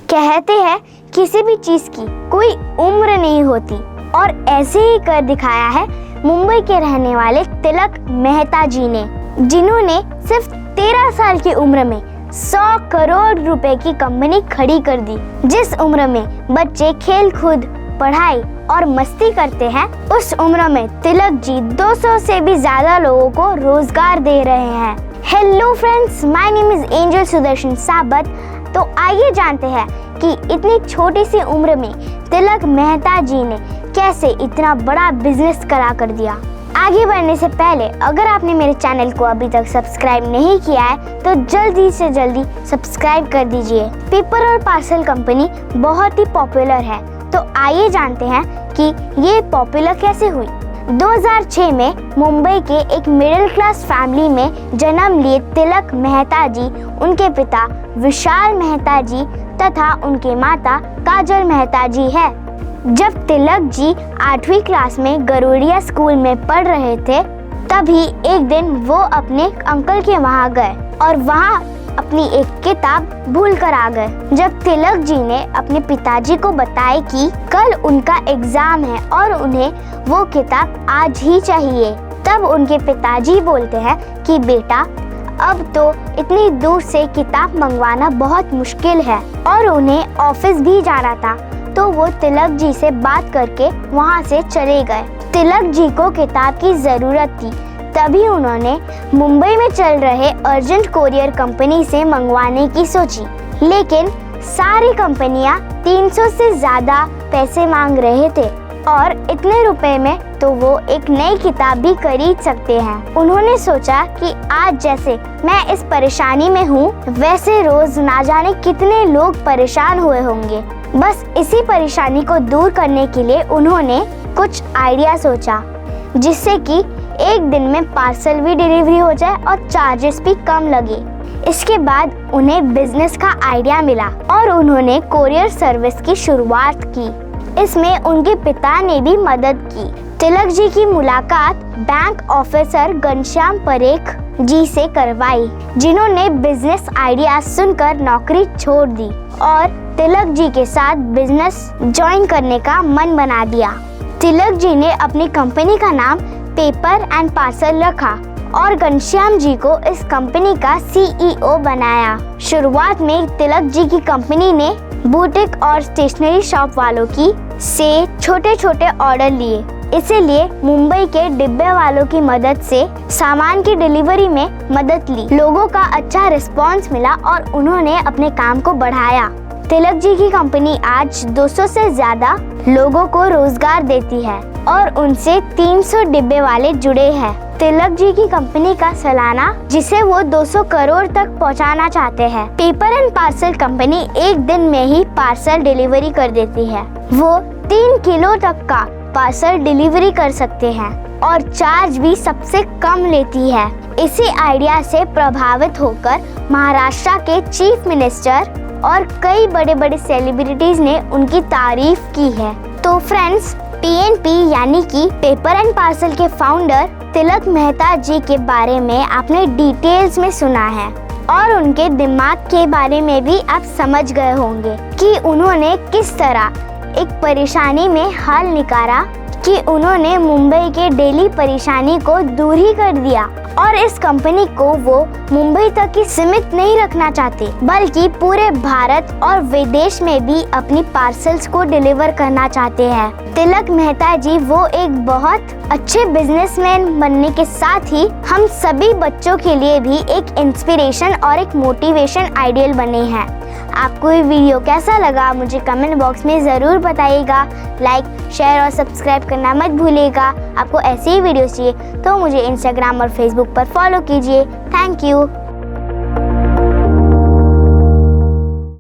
कहते हैं किसी भी चीज की कोई उम्र नहीं होती, और ऐसे ही कर दिखाया है मुंबई के रहने वाले तिलक मेहता जी ने, जिन्होंने सिर्फ 13 साल की उम्र में 100 करोड़ रुपए की कंपनी खड़ी कर दी। जिस उम्र में बच्चे खेल कूद, पढ़ाई और मस्ती करते हैं, उस उम्र में तिलक जी 200 से भी ज्यादा लोगों को रोजगार दे रहे हैं। Hello friends, my name is angel Sudarshan साबत। तो आइए जानते हैं कि इतनी छोटी सी उम्र में तिलक मेहता जी ने कैसे इतना बड़ा बिजनेस करा कर दिया। आगे बढ़ने से पहले अगर आपने मेरे चैनल को अभी तक सब्सक्राइब नहीं किया है तो जल्दी से जल्दी सब्सक्राइब कर दीजिए। पेपर और पार्सल कंपनी बहुत ही पॉपुलर है, तो आइए जानते हैं कि ये पॉपुलर कैसे हुई। 2006 में मुंबई के एक मिडिल क्लास फैमिली में जन्म लिए तिलक मेहता जी, उनके पिता विशाल मेहता जी तथा उनकी माता काजल मेहता जी है। जब तिलक जी 8वीं क्लास में गरुड़िया स्कूल में पढ़ रहे थे, तभी एक दिन वो अपने अंकल के वहाँ गए और वहाँ अपनी एक किताब भूल कर आ गए। जब तिलक जी ने अपने पिताजी को बताया कि कल उनका एग्जाम है और उन्हें वो किताब आज ही चाहिए, तब उनके पिताजी बोलते हैं कि बेटा, अब तो इतनी दूर से किताब मंगवाना बहुत मुश्किल है और उन्हें ऑफिस भी जाना था, तो वो तिलक जी से बात करके वहाँ से चले गए। तिलक जी को किताब की जरूरत थी, तभी उन्होंने मुंबई में चल रहे अर्जेंट कोरियर कंपनी से मंगवाने की सोची, लेकिन सारी कंपनियां 300 से ज्यादा पैसे मांग रहे थे और इतने रुपए में तो वो एक नई किताब भी खरीद सकते हैं। उन्होंने सोचा कि आज जैसे मैं इस परेशानी में हूँ, वैसे रोज ना जाने कितने लोग परेशान हुए होंगे। बस इसी परेशानी को दूर करने के लिए उन्होंने कुछ आइडिया सोचा, जिससे कि एक दिन में पार्सल भी डिलीवरी हो जाए और चार्जेस भी कम लगे। इसके बाद उन्हें बिजनेस का आइडिया मिला और उन्होंने कोरियर सर्विस की शुरुआत की। इसमें उनके पिता ने भी मदद की। तिलक जी की मुलाकात बैंक ऑफिसर घनश्याम परेख जी से करवाई, जिन्होंने बिजनेस आइडिया सुनकर नौकरी छोड़ दी और तिलक जी के साथ बिजनेस ज्वाइन करने का मन बना दिया। तिलक जी ने अपनी कंपनी का नाम पेपर एंड पार्सल रखा और घनश्याम जी को इस कंपनी का CEO बनाया। शुरुआत में तिलक जी की कंपनी ने बुटीक और स्टेशनरी शॉप वालों की से छोटे छोटे ऑर्डर लिए, इसीलिए मुंबई के डिब्बे वालों की मदद से सामान की डिलीवरी में मदद ली। लोगों का अच्छा रिस्पांस मिला और उन्होंने अपने काम को बढ़ाया। तिलक जी की कंपनी आज 200 से ज्यादा लोगों को रोजगार देती है और उनसे 300 डिब्बे वाले जुड़े हैं। तिलक जी की कंपनी का सालाना, जिसे वो 200 करोड़ तक पहुंचाना चाहते हैं। पेपर एंड पार्सल कंपनी एक दिन में ही पार्सल डिलीवरी कर देती है। वो 3 किलो तक का पार्सल डिलीवरी कर सकते हैं और चार्ज भी सबसे कम लेती है। इसी आइडिया से प्रभावित होकर महाराष्ट्र के चीफ मिनिस्टर और कई बड़े बड़े सेलिब्रिटीज ने उनकी तारीफ की है। तो फ्रेंड्स, PNP यानी कि पेपर एंड पार्सल के फाउंडर तिलक मेहता जी के बारे में आपने डिटेल्स में सुना है और उनके दिमाग के बारे में भी आप समझ गए होंगे कि उन्होंने किस तरह एक परेशानी में हल निकाला, कि उन्होंने मुंबई के डेली परेशानी को दूर ही कर दिया और इस कंपनी को वो मुंबई तक ही सीमित नहीं रखना चाहते, बल्कि पूरे भारत और विदेश में भी अपनी पार्सल्स को डिलीवर करना चाहते हैं। तिलक मेहता जी वो एक बहुत अच्छे बिजनेसमैन बनने के साथ ही हम सभी बच्चों के लिए भी एक इंस्पिरेशन और एक मोटिवेशन आइडियल बने हैं। आपको ये वीडियो कैसा लगा मुझे कमेंट बॉक्स में ज़रूर बताइएगा। लाइक, शेयर और सब्सक्राइब करना मत भूलिएगा। आपको ऐसे ही वीडियोस चाहिए तो मुझे इंस्टाग्राम और फेसबुक पर फॉलो कीजिए। Thank you.